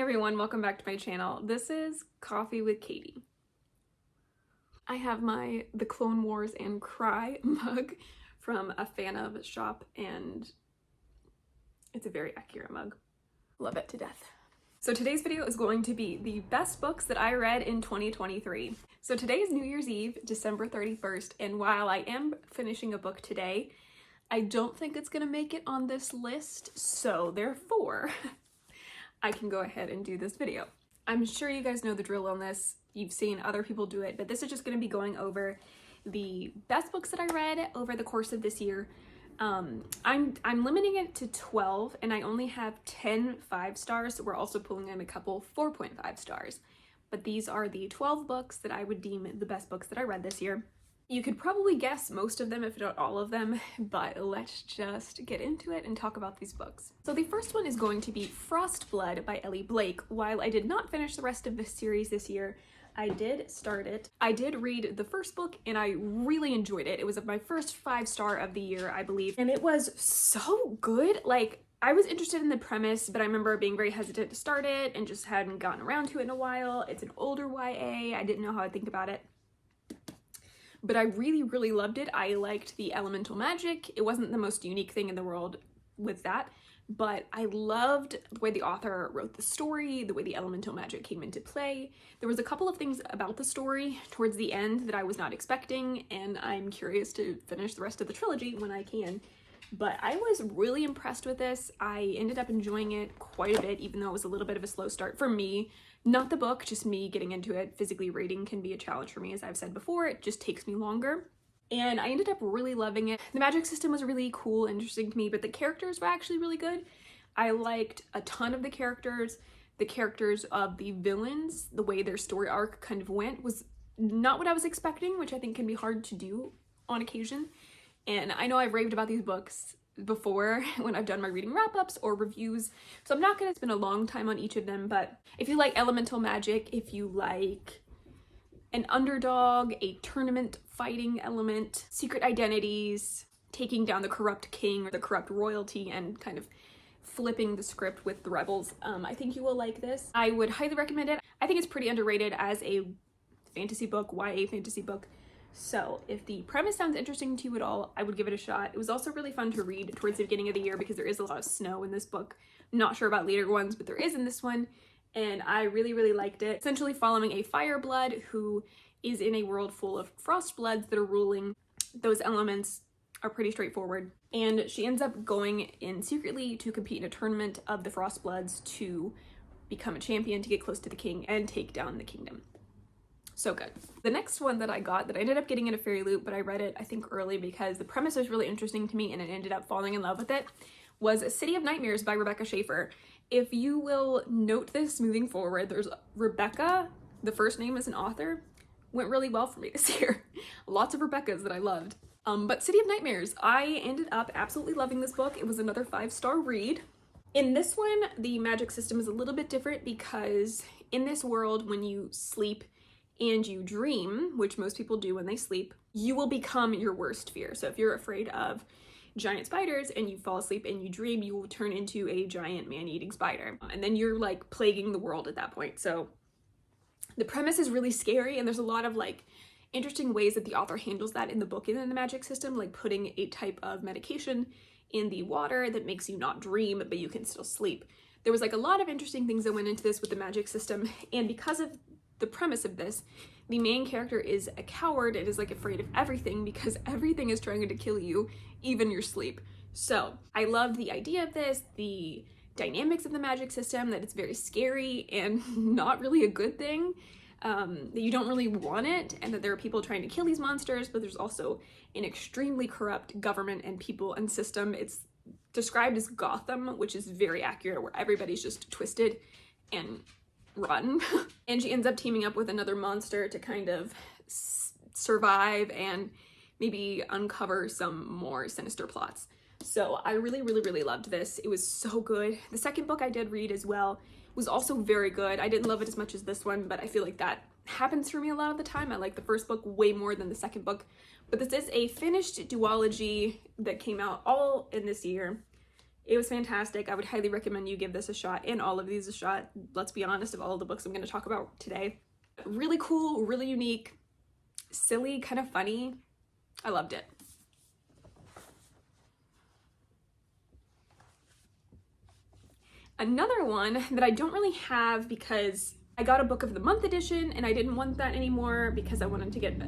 everyone, welcome back to my channel. This is Coffee with Katie. I have The Clone Wars and Cry mug from a fan of shop, and it's a very accurate mug. Love it to death. So today's video is going to be the best books that I read in 2023. So today is New Year's Eve, December 31st, and while I am finishing a book today, I don't think it's gonna make it on this list, so therefore, I can go ahead and do this video. I'm sure you guys know the drill on this. You've seen other people do it, but this is just going to be going over the best books that I read over the course of this year. I'm limiting it to 12, and I only have 10 5 stars, so we're also pulling in a couple 4.5 stars. But these are the 12 books that I would deem the best books that I read this year. You could probably guess most of them, if not all of them, but let's just get into it and talk about these books. So the first one is going to be Frostblood by Ellie Blake. While I did not finish the rest of this series this year, I did start it. I did read the first book and I really enjoyed it. It was my first 5-star of the year, I believe, and it was so good. Like, I was interested in the premise, but I remember being very hesitant to start it and just hadn't gotten around to it in a while. It's an older YA. I didn't know how I'd think about it. But I really loved it. I liked the elemental magic. It wasn't the most unique thing in the world with that, but I loved the way the author wrote the story, the way the elemental magic came into play. There was a couple of things about the story towards the end that I was not expecting, and I'm curious to finish the rest of the trilogy when I can. But I was really impressed with this. I ended up enjoying it quite a bit, even though it was a little bit of a slow start for me. Not the book, just me getting into it. Physically reading can be a challenge for me, as I've said before. It just takes me longer. And I ended up really loving it. The magic system was really cool, interesting to me, but the characters were actually really good. I liked a ton of the characters. The characters of the villains, the way their story arc kind of went, was not what I was expecting, which I think can be hard to do on occasion. And I know I've raved about these books before when I've done my reading wrap-ups or reviews, so I'm not going to spend a long time on each of them, but if you like elemental magic, if you like an underdog, a tournament fighting element, secret identities, taking down the corrupt king or the corrupt royalty and kind of flipping the script with the rebels, I think you will like this. I would highly recommend it. I think it's pretty underrated as a fantasy book, YA fantasy book. So if the premise sounds interesting to you at all, I would give it a shot. It was also really fun to read towards the beginning of the year because there is a lot of snow in this book. I'm not sure about later ones, but there is in this one, and I really liked it. Essentially following a Fireblood who is in a world full of Frostbloods that are ruling. Those elements are pretty straightforward, and she ends up going in secretly to compete in a tournament of the Frostbloods to become a champion, to get close to the king and take down the kingdom. So good. The next one that I got, that I ended up getting in a fairy loot, but I read it I think early because the premise was really interesting to me and I ended up falling in love with it, was City of Nightmares by Rebecca Schaeffer. If you will note this moving forward, there's Rebecca, the first name as an author, went really well for me this year. Lots of Rebeccas that I loved. But City of Nightmares, I ended up absolutely loving this book. It was another 5-star read. In this one, the magic system is a little bit different because in this world, when you sleep and you dream, which most people do when they sleep, you will become your worst fear. So if you're afraid of giant spiders and you fall asleep and you dream, you will turn into a giant man-eating spider. And then you're like plaguing the world at that point. So the premise is really scary, and there's a lot of like interesting ways that the author handles that in the book and in the magic system, like putting a type of medication in the water that makes you not dream, but you can still sleep. There was like a lot of interesting things that went into this with the magic system, and because of the premise of this, the main character is a coward and is like afraid of everything because everything is trying to kill you, even your sleep. So I loved the idea of this, the dynamics of the magic system, that it's very scary and not really a good thing, that you don't really want it, and that there are people trying to kill these monsters, but there's also an extremely corrupt government and people and system. It's described as Gotham, which is very accurate, where everybody's just twisted and run. And she ends up teaming up with another monster to kind of survive and maybe uncover some more sinister plots. So I really loved this. It was so good. The second book I did read as well was also very good. I didn't love it as much as this one, but I feel like that happens for me a lot of the time. I like the first book way more than the second book. But this is a finished duology that came out all in this year. It was fantastic. I would highly recommend you give this a shot, and all of these a shot. Let's be honest, of all of the books I'm going to talk about today. Really cool, really unique, silly, kind of funny. I loved it. Another one that I don't really have because I got a book of the month edition and I didn't want that anymore because I wanted to get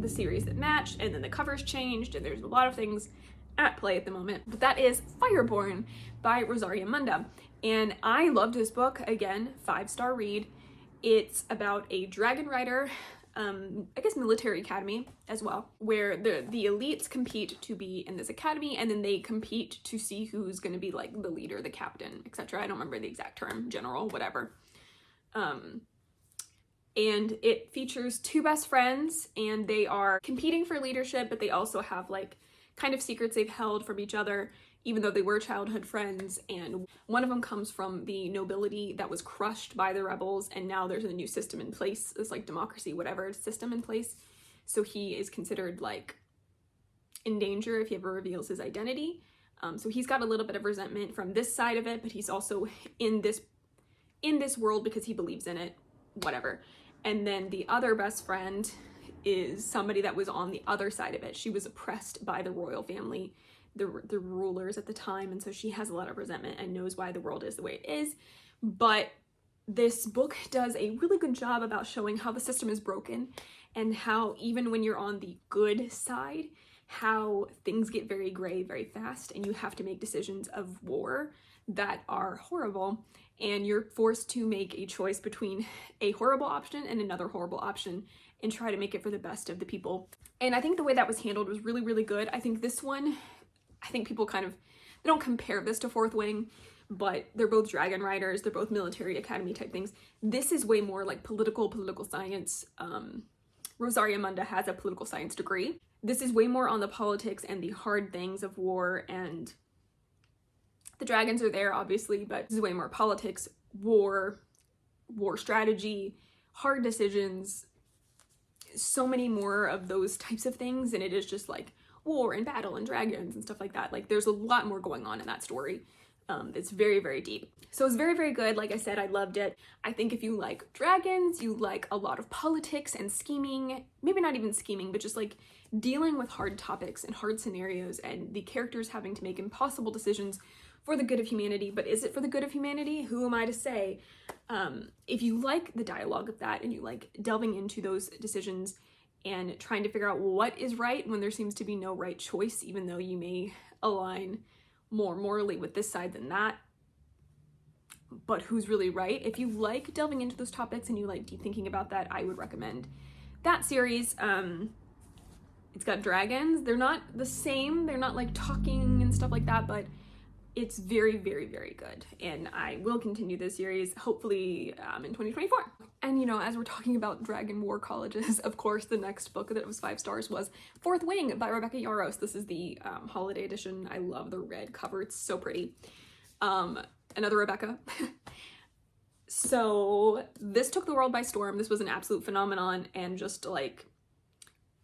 the series that matched, and then the covers changed and there's a lot of things at play at the moment. But that is Fireborn by Rosaria Munda. And I loved this book. Again, 5-star read. It's about a dragon rider, I guess military academy as well, where the elites compete to be in this academy, and then they compete to see who's going to be like the leader, the captain, etc. I don't remember the exact term, general, whatever. And it features 2 best friends, and they are competing for leadership, but they also have like kind of secrets they've held from each other, even though they were childhood friends. And one of them comes from the nobility that was crushed by the rebels, and now there's a new system in place, this like democracy, whatever system in place. So he is considered like in danger if he ever reveals his identity. So he's got a little bit of resentment from this side of it, but he's also in this world because he believes in it, whatever. And then the other best friend is somebody that was on the other side of it. She was oppressed by the royal family, the rulers at the time, and so she has a lot of resentment and knows why the world is the way it is. But this book does a really good job about showing how the system is broken, and how even when you're on the good side, how things get very gray very fast, and you have to make decisions of war that are horrible, and you're forced to make a choice between a horrible option and another horrible option and try to make it for the best of the people. And I think the way that was handled was really, really good. I think this one, I think people kind of, they don't compare this to Fourth Wing, but they're both dragon riders, they're both military academy type things. This is way more like political science. Rosaria Munda has a political science degree. This is way more on the politics and the hard things of war, and the dragons are there obviously, but this is way more politics, war strategy, hard decisions, so many more of those types of things, and it is just like war and battle and dragons and stuff like that. Like there's a lot more going on in that story. It's very, very deep. So it's very, very good. Like I said, I loved it. I think if you like dragons, you like a lot of politics and scheming, maybe not even scheming, but just like dealing with hard topics and hard scenarios, and the characters having to make impossible decisions for the good of humanity. But is it for the good of humanity? Who am I to say? If you like the dialogue of that, and you like delving into those decisions and trying to figure out what is right when there seems to be no right choice, even though you may align more morally with this side than that, but who's really right? If you like delving into those topics and you like deep thinking about that, I would recommend that series. It's got dragons. They're not the same, they're not like talking and stuff like that, but it's very, very, very good. And I will continue this series, hopefully in 2024. And you know, as we're talking about dragon war colleges, of course, the next book that was 5 stars was Fourth Wing by Rebecca Yarros. This is the holiday edition. I love the red cover. It's so pretty. Another Rebecca. So this took the world by storm. This was an absolute phenomenon and just like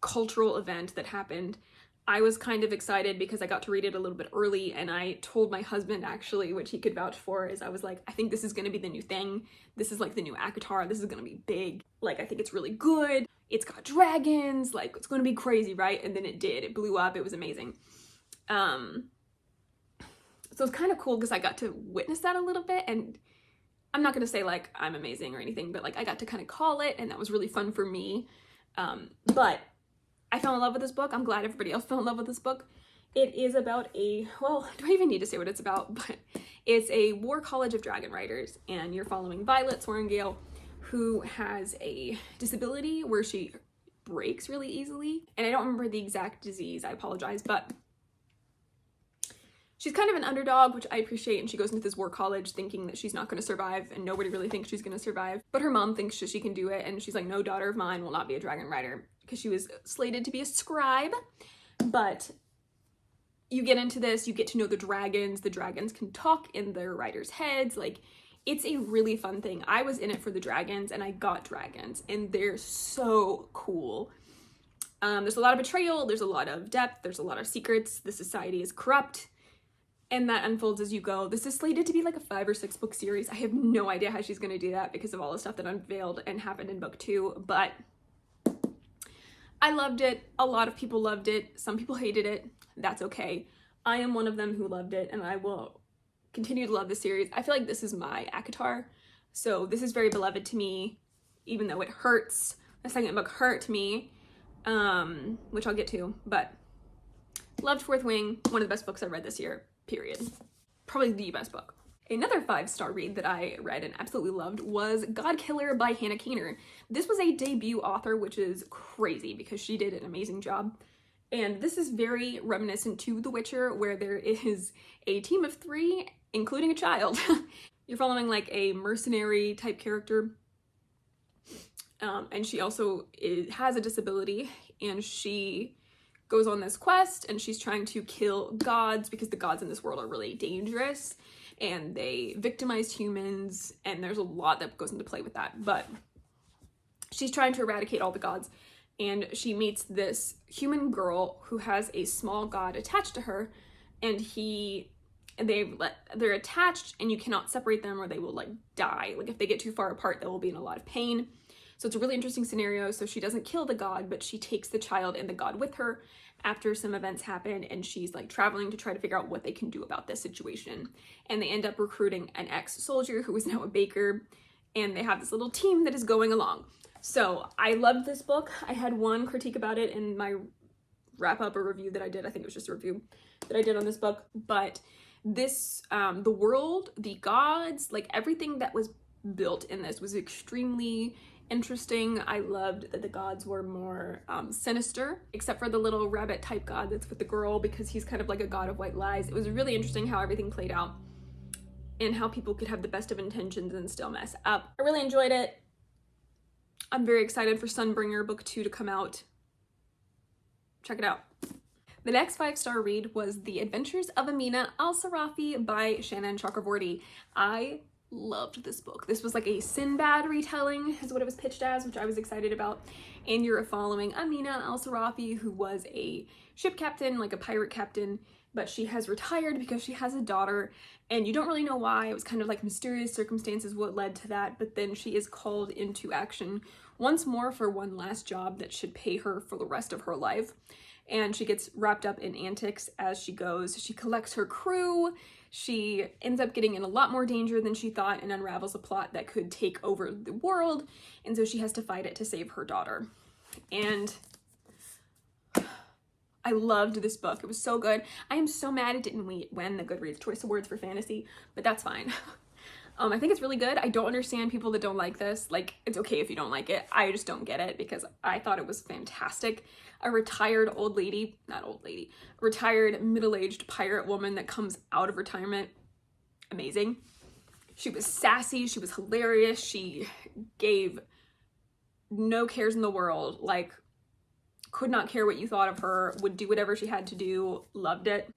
cultural event that happened. I was kind of excited because I got to read it a little bit early, and I told my husband actually, which he could vouch for, is I was like, I think this is going to be the new thing. This is like the new ACOTAR. This is going to be big. Like, I think it's really good. It's got dragons. Like, it's going to be crazy, right? And then it did. It blew up. It was amazing. So it's kind of cool because I got to witness that a little bit, and I'm not going to say like I'm amazing or anything, but like I got to kind of call it, and that was really fun for me. But I fell in love with this book. I'm glad everybody else fell in love with this book. It is about well, do I even need to say what it's about? But it's a war college of dragon riders, and you're following Violet Sorrengail, who has a disability where she breaks really easily. And I don't remember the exact disease, I apologize, but she's kind of an underdog, which I appreciate, and she goes into this war college thinking that she's not going to survive, and nobody really thinks she's going to survive. But her mom thinks she can do it, and she's like, no daughter of mine will not be a dragon rider, because she was slated to be a scribe. But you get into this, you get to know the dragons can talk in their riders' heads. Like, it's a really fun thing. I was in it for the dragons, and I got dragons, and they're so cool. There's a lot of betrayal, there's a lot of depth, there's a lot of secrets. The society is corrupt. and that unfolds as you go. This is slated to be like a 5 or 6 book series. I have no idea how she's gonna do that because of all the stuff that unveiled and happened in book 2, but I loved it. A lot of people loved it. Some people hated it. That's okay. I am one of them who loved it, and I will continue to love the series. I feel like this is my ACOTAR, so this is very beloved to me, even though it hurts. The second book hurt me, which I'll get to, but loved Fourth Wing, one of the best books I read this year, period. Probably the best book. Another 5-star read that I read and absolutely loved was God Killer by Hannah Kaner. This was a debut author, which is crazy because she did an amazing job. And this is very reminiscent to The Witcher, where there is a team of 3, including a child. You're following like a mercenary type character. And she also has a disability, and she goes on this quest, and she's trying to kill gods because the gods in this world are really dangerous and they victimize humans, and there's a lot that goes into play with that. But she's trying to eradicate all the gods, and she meets this human girl who has a small god attached to her, and they're attached, and you cannot separate them or they will like die. Like if they get too far apart, they will be in a lot of pain. So it's a really interesting scenario. So she doesn't kill the god, but she takes the child and the god with her after some events happen, and she's like traveling to try to figure out what they can do about this situation. And they end up recruiting an ex-soldier who is now a baker, and they have this little team that is going along. So I loved this book. I had one critique about it in my wrap-up or review that I did. I think it was just a review that I did on this book. But this, the world, the gods, like everything that was built in this was extremely interesting. I loved that the gods were more sinister, except for the little rabbit type god that's with the girl, because he's kind of like a god of white lies. It was really interesting how everything played out and how people could have the best of intentions and still mess up. I really enjoyed it. I'm very excited for Sunbringer book 2 to come out. Check it out. The next 5-star read was The Adventures of Amina, AlSaafi by Shannon Chakravorty. I loved this book. This was like a Sinbad retelling is what it was pitched as, which I was excited about. And you're following Amina AlSaafi, who was a ship captain, like a pirate captain, but she has retired because she has a daughter, and you don't really know why. It was kind of like mysterious circumstances what led to that, but then she is called into action once more for one last job that should pay her for the rest of her life. And she gets wrapped up in antics as she goes. She collects her crew. She ends up getting in a lot more danger than she thought and unravels a plot that could take over the world. And so she has to fight it to save her daughter. And I loved this book. It was so good. I am so mad it didn't win the Goodreads Choice Awards for fantasy, but that's fine. I think it's really good. I don't understand people that don't like this. Like, it's okay if you don't like it. I just don't get it because I thought it was fantastic. A retired retired middle-aged pirate woman that comes out of retirement. Amazing. She was sassy. She was hilarious. She gave no cares in the world. Like, could not care what you thought of her. Would do whatever she had to do. Loved it.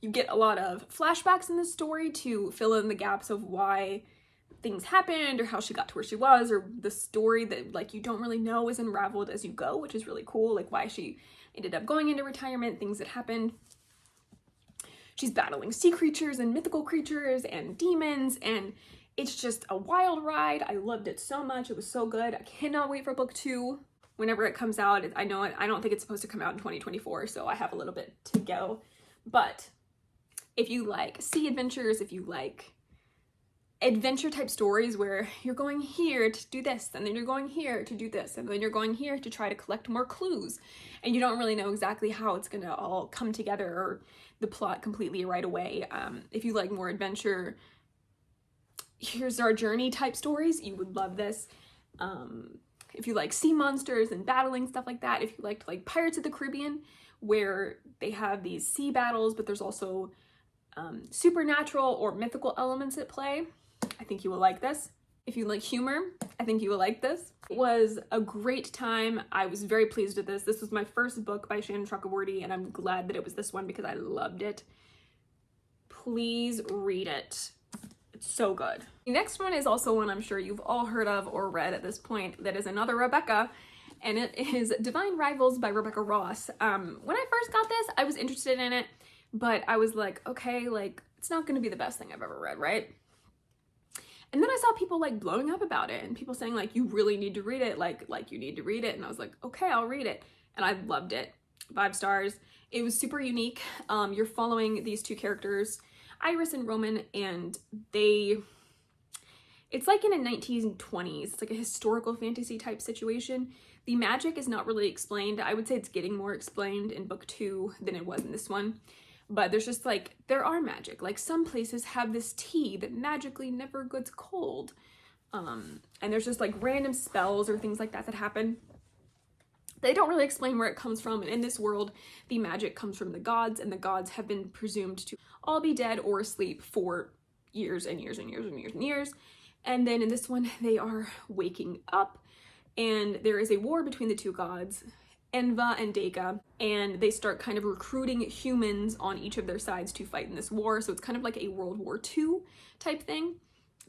You get a lot of flashbacks in this story to fill in the gaps of why things happened or how she got to where she was, or the story that like you don't really know is unraveled as you go, which is really cool, like why she ended up going into retirement, things that happened. She's battling sea creatures and mythical creatures and demons, and it's just a wild ride. I loved it so much. It was so good. I cannot wait for book 2 whenever it comes out. I don't think it's supposed to come out in 2024, so I have a little bit to go. But if you like sea adventures, if you like adventure type stories where you're going here to do this, and then you're going here to do this, and then you're going here to try to collect more clues, and you don't really know exactly how it's gonna all come together or the plot completely right away. If you like more adventure, here's our journey type stories, you would love this. If you like sea monsters and battling stuff like that, if you liked like Pirates of the Caribbean, where they have these sea battles, but there's also supernatural or mythical elements at play, I think you will like this. If you like humor, I think you will like this. It was a great time. I was very pleased with this. This was my first book by Shannon Chakravorty, and I'm glad that it was this one because I loved it. Please read it. It's so good. The next one is also one I'm sure you've all heard of or read at this point. That is another Rebecca, and it is Divine Rivals by Rebecca Ross. When I first got this, I was interested in it, but I was like, okay, like, it's not gonna be the best thing I've ever read, right? And then I saw people like blowing up about it and people saying like, you really need to read it, like you need to read it. And I was like, okay, I'll read it. And I loved it. 5 stars. It was super unique. You're following these two characters, Iris and Roman, and it's like in a 1920s, it's like a historical fantasy type situation. The magic is not really explained. I would say it's getting more explained in book 2 than it was in this one. But there's just like, there are magic. Like some places have this tea that magically never gets cold. And there's just like random spells or things like that that happen. They don't really explain where it comes from. And in this world, the magic comes from the gods, and the gods have been presumed to all be dead or asleep for years and years and years and years and years. And then in this one, they are waking up, and there is a war between the two gods, Enva and Deka, and they start kind of recruiting humans on each of their sides to fight in this war. So it's kind of like a World War II type thing,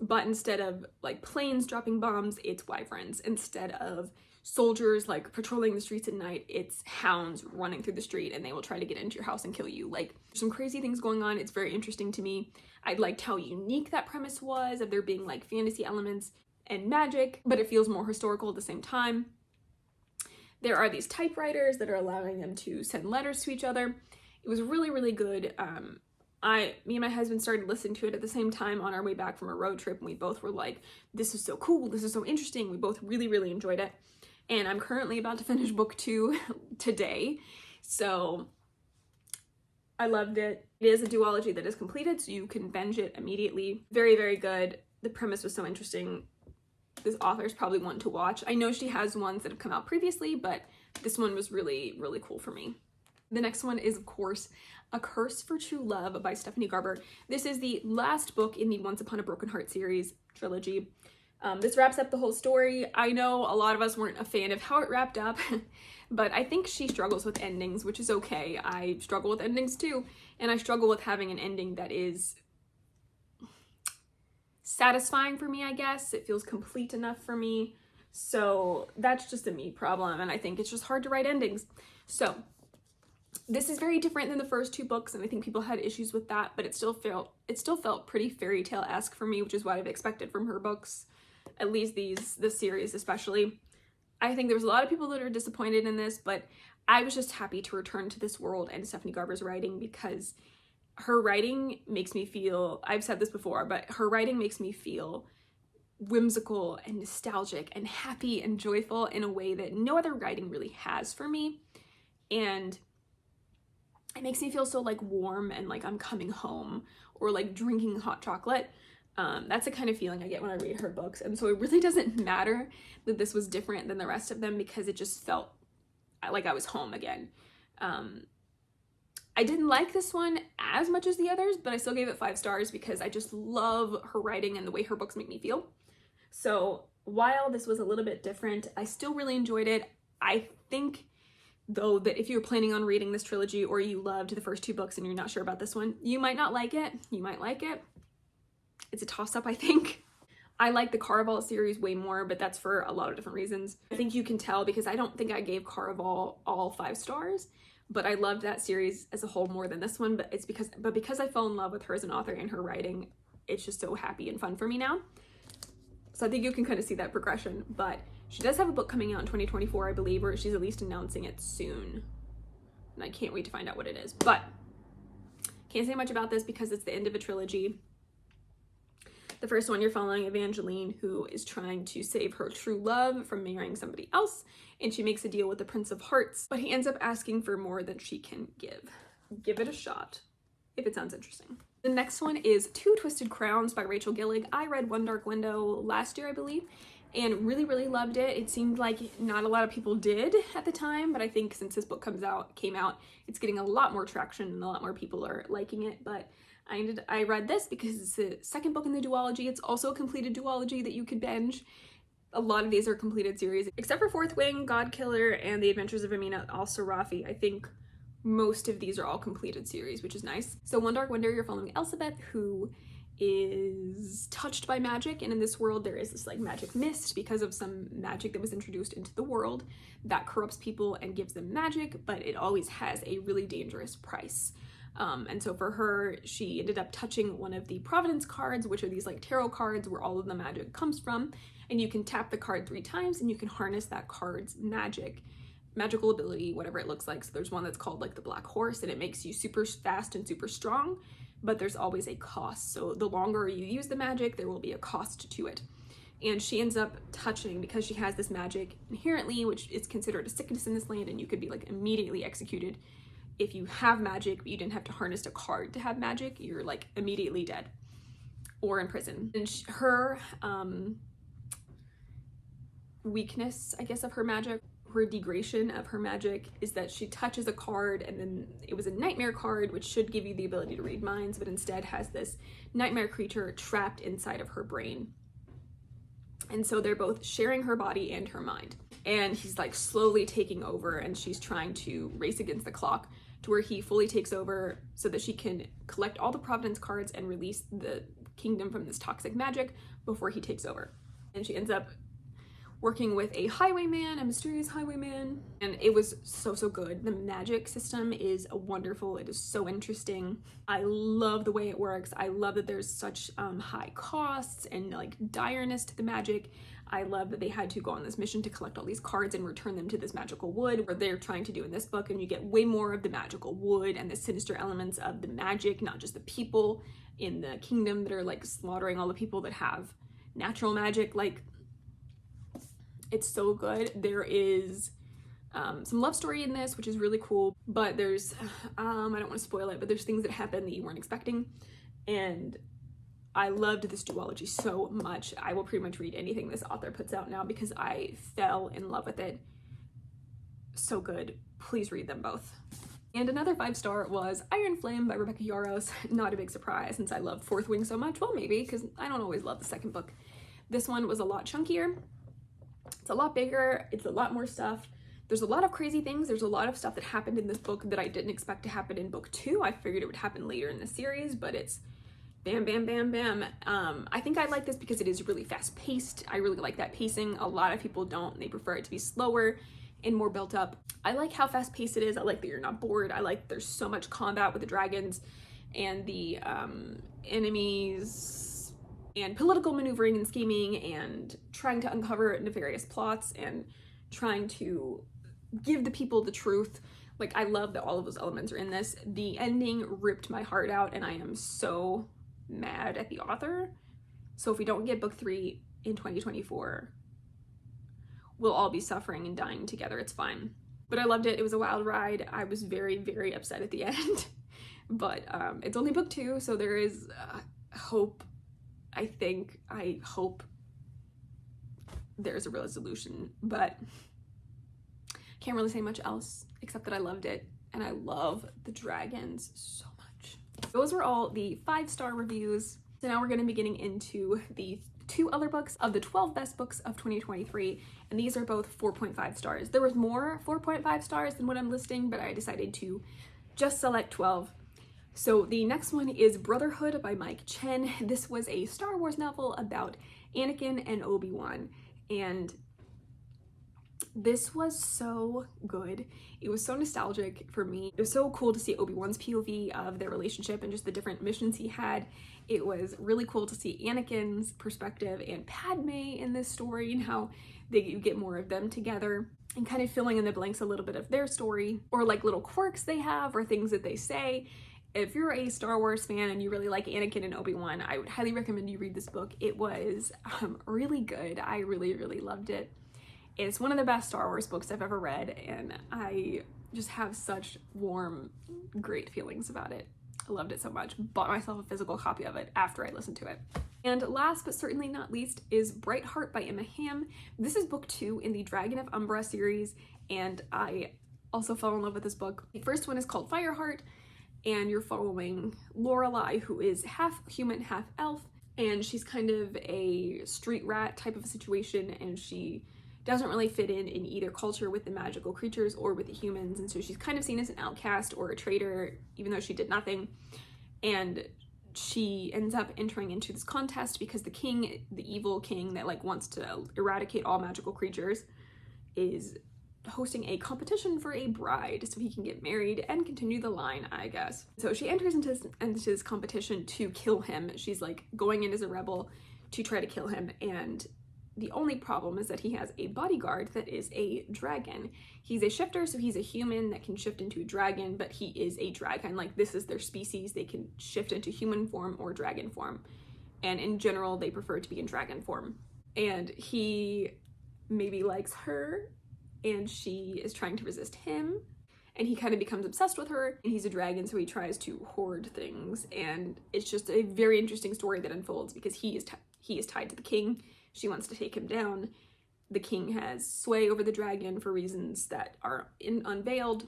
but instead of like planes dropping bombs, it's wyverns. Instead of soldiers like patrolling the streets at night, it's hounds running through the street, and they will try to get into your house and kill you. Like, some crazy things going on. It's very interesting to me. I liked how unique that premise was, of there being like fantasy elements and magic, but it feels more historical at the same time. There are these typewriters that are allowing them to send letters to each other. It was really, really good. Me and my husband started listening to it at the same time on our way back from a road trip, and we both were like, this is so cool, this is so interesting. We both really, really enjoyed it. And I'm currently about to finish book 2 today. So I loved it. It is a duology that is completed, so you can binge it immediately. Very, very good. The premise was so interesting. This author's probably one to watch. I know she has ones that have come out previously, but this one was really, really cool for me. The next one is, of course, A Curse for True Love by Stephanie Garber. This is the last book in the Once Upon a Broken Heart series trilogy. This wraps up the whole story. I know a lot of us weren't a fan of how it wrapped up, but I think she struggles with endings, which is okay. I struggle with endings too, and I struggle with having an ending that is satisfying for me, I guess. It feels complete enough for me. So that's just a me problem, and I think it's just hard to write endings. So this is very different than the first 2 books, and I think people had issues with that, but it still felt pretty fairy tale-esque for me, which is what I've expected from her books. At least this series especially. I think there was a lot of people that are disappointed in this, but I was just happy to return to this world and Stephanie Garber's writing, because her writing makes me feel, I've said this before, but her writing makes me feel whimsical and nostalgic and happy and joyful in a way that no other writing really has for me. And it makes me feel so like warm and like I'm coming home, or like drinking hot chocolate. That's the kind of feeling I get when I read her books. And so it really doesn't matter that this was different than the rest of them, because it just felt like I was home again. I didn't like this one as much as the others, but I still gave it 5 stars because I just love her writing and the way her books make me feel. So while this was a little bit different, I still really enjoyed it. I think, though, that if you're planning on reading this trilogy, or you loved the first 2 books and you're not sure about this one, you might not like it. You might like it. It's a toss-up, I think. I like the Caraval series way more, but that's for a lot of different reasons. I think you can tell because I don't think I gave Caraval all 5 stars, but I loved that series as a whole more than this one. But it's because I fell in love with her as an author and her writing, it's just so happy and fun for me now. So I think you can kind of see that progression. But she does have a book coming out in 2024, I believe, or she's at least announcing it soon. And I can't wait to find out what it is. But can't say much about this because it's the end of a trilogy. The first one, you're following Evangeline, who is trying to save her true love from marrying somebody else, and she makes a deal with the Prince of Hearts, but he ends up asking for more than she can give. Give it a shot, if it sounds interesting. The next one is Two Twisted Crowns by Rachel Gillig. I read One Dark Window last year, I believe, and really, really loved it. It seemed like not a lot of people did at the time, but I think since this book came out, it's getting a lot more traction and a lot more people are liking it. But I read this because it's the second book in the duology. It's also a completed duology that you could binge. A lot of these are completed series, except for Fourth Wing, Godkiller, and The Adventures of Amina, AlSaafi. I think most of these are all completed series, which is nice. So One Dark Window, you're following Elizabeth, who is touched by magic, and in this world there is this like magic mist because of some magic that was introduced into the world that corrupts people and gives them magic, but it always has a really dangerous price. And so for her, she ended up touching one of the Providence cards, which are these like tarot cards where all of the magic comes from. And you can tap the card 3 times and you can harness that card's magical ability, whatever it looks like. So there's one that's called like the Black Horse, and it makes you super fast and super strong, but there's always a cost. So the longer you use the magic, there will be a cost to it. And she ends up touching, because she has this magic inherently, which is considered a sickness in this land, and you could be like immediately executed. If you have magic, but you didn't have to harness a card to have magic, you're like immediately dead or in prison. And her weakness, I guess, of her magic, her degradation of her magic, is that she touches a card, and then it was a nightmare card, which should give you the ability to read minds, but instead has this nightmare creature trapped inside of her brain. And so they're both sharing her body and her mind. And he's like slowly taking over, and she's trying to race against the clock to where he fully takes over so that she can collect all the Providence cards and release the kingdom from this toxic magic before he takes over. And she ends up working with a highwayman, a mysterious highwayman, and it was so good. The magic system is wonderful. It is so interesting. I love the way it works. I love that there's such high costs and like direness to the magic. I love that they had to go on this mission to collect all these cards and return them to this magical wood, where they're trying to do in this book, and you get way more of the magical wood and the sinister elements of the magic, not just the people in the kingdom that are like slaughtering all the people that have natural magic. Like, it's so good. There is some love story in this, which is really cool, but there's, I don't want to spoil it, but there's things that happen that you weren't expecting, and I loved this duology so much. I will pretty much read anything this author puts out now because I fell in love with it. So good. Please read them both. And another 5-star was Iron Flame by Rebecca Yarros. Not a big surprise since I love Fourth Wing so much. Well, maybe, because I don't always love the second book. This one was a lot chunkier. It's a lot bigger. It's a lot more stuff. There's a lot of crazy things. There's a lot of stuff that happened in this book that I didn't expect to happen in book 2. I figured it would happen later in the series, but it's bam, bam, bam, bam. I think I like this because it is really fast paced. I really like that pacing. A lot of people don't. They prefer it to be slower and more built up. I like how fast paced it is. I like that you're not bored. I like there's so much combat with the dragons and the enemies, and political maneuvering and scheming and trying to uncover nefarious plots and trying to give the people the truth. Like, I love that all of those elements are in this. The ending ripped my heart out, and I am so mad at the author. So if we don't get book 3 in 2024, we'll all be suffering and dying together. It's fine. But I loved it. It was a wild ride. I was very, very upset at the end. But it's only book 2, so there is hope. I hope there's a resolution, but can't really say much else except that I loved it, and I love the dragons so much. Those were all the 5-star reviews. So now we're going to be getting into the 2 other books of the 12 best books of 2023, and these are both 4.5 stars. There was more 4.5 stars than what I'm listing, but I decided to just select 12. So the next one is Brotherhood by Mike Chen. This was a Star Wars novel about Anakin and Obi-Wan, and this was so good. It was so nostalgic for me. It was so cool to see Obi-Wan's POV of their relationship and just the different missions he had. It was really cool to see Anakin's perspective and Padme in this story and how they get more of them together and kind of filling in the blanks a little bit of their story, or like little quirks they have or things that they say. If you're a Star Wars fan and you really like Anakin and Obi-Wan, I would highly recommend you read this book. It was really good. I really, really loved it. It's one of the best Star Wars books I've ever read, and I just have such warm, great feelings about it. I loved it so much. Bought myself a physical copy of it after I listened to it. And last but certainly not least is Bright Heart by Emma Hamm. This is book 2 in the Dragon of Umbra series, and I also fell in love with this book. The first one is called Fireheart, and you're following Lorelei, who is half human, half elf, and she's kind of a street rat type of a situation, and she doesn't really fit in either culture with the magical creatures or with the humans, and so she's kind of seen as an outcast or a traitor, even though she did nothing. And she ends up entering into this contest because the king, the evil king that like wants to eradicate all magical creatures, is hosting a competition for a bride so he can get married and continue the line, I guess. So she enters into this competition to kill him. She's like going in as a rebel to try to kill him, and the only problem is that he has a bodyguard that is a dragon. He's a shifter, so he's a human that can shift into a dragon, but he is a dragon. Like, this is their species. They can shift into human form or dragon form. And in general, they prefer to be in dragon form. And he maybe likes her, and she is trying to resist him. And he kind of becomes obsessed with her, and he's a dragon, so he tries to hoard things. And it's just a very interesting story that unfolds because he is tied to the king. She wants to take him down. The king has sway over the dragon for reasons that are unveiled.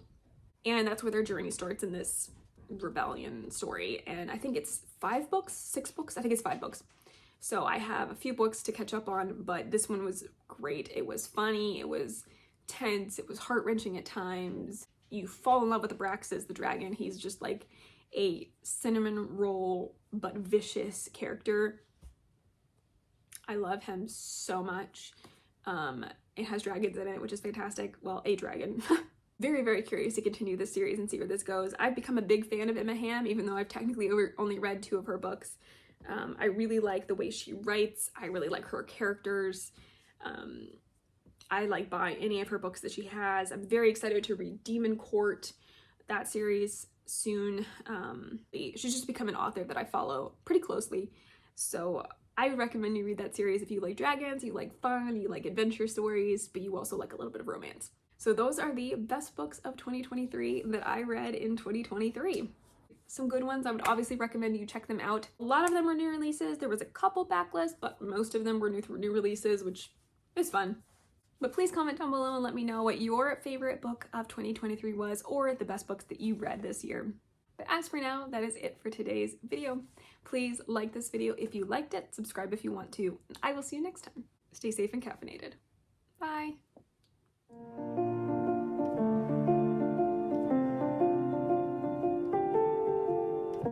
And that's where their journey starts in this rebellion story. And I think it's 5 books, 6 books. I think it's 5 books. So I have a few books to catch up on, but this one was great. It was funny. It was tense. It was heart-wrenching at times. You fall in love with Abraxas, the dragon. He's just like a cinnamon roll but vicious character. I love him so much. It has dragons in it, which is fantastic. Well, a dragon. Very, very curious to continue this series and see where this goes. I've become a big fan of Emma Hamm, even though I've technically only read 2 of her books. I really like the way she writes. I really like her characters. I like buying any of her books that she has. I'm very excited to read Demon Court, that series, soon. She's just become an author that I follow pretty closely. So I would recommend you read that series if you like dragons, you like fun, you like adventure stories, but you also like a little bit of romance. So those are the best books of 2023 that I read in 2023. Some good ones. I would obviously recommend you check them out. A lot of them were new releases. There was a couple backlist, but most of them were new releases, which is fun. But please comment down below and let me know what your favorite book of 2023 was, or the best books that you read this year. But as for now, that is it for today's video. Please like this video if you liked it, subscribe if you want to, and I will see you next time. Stay safe and caffeinated. Bye!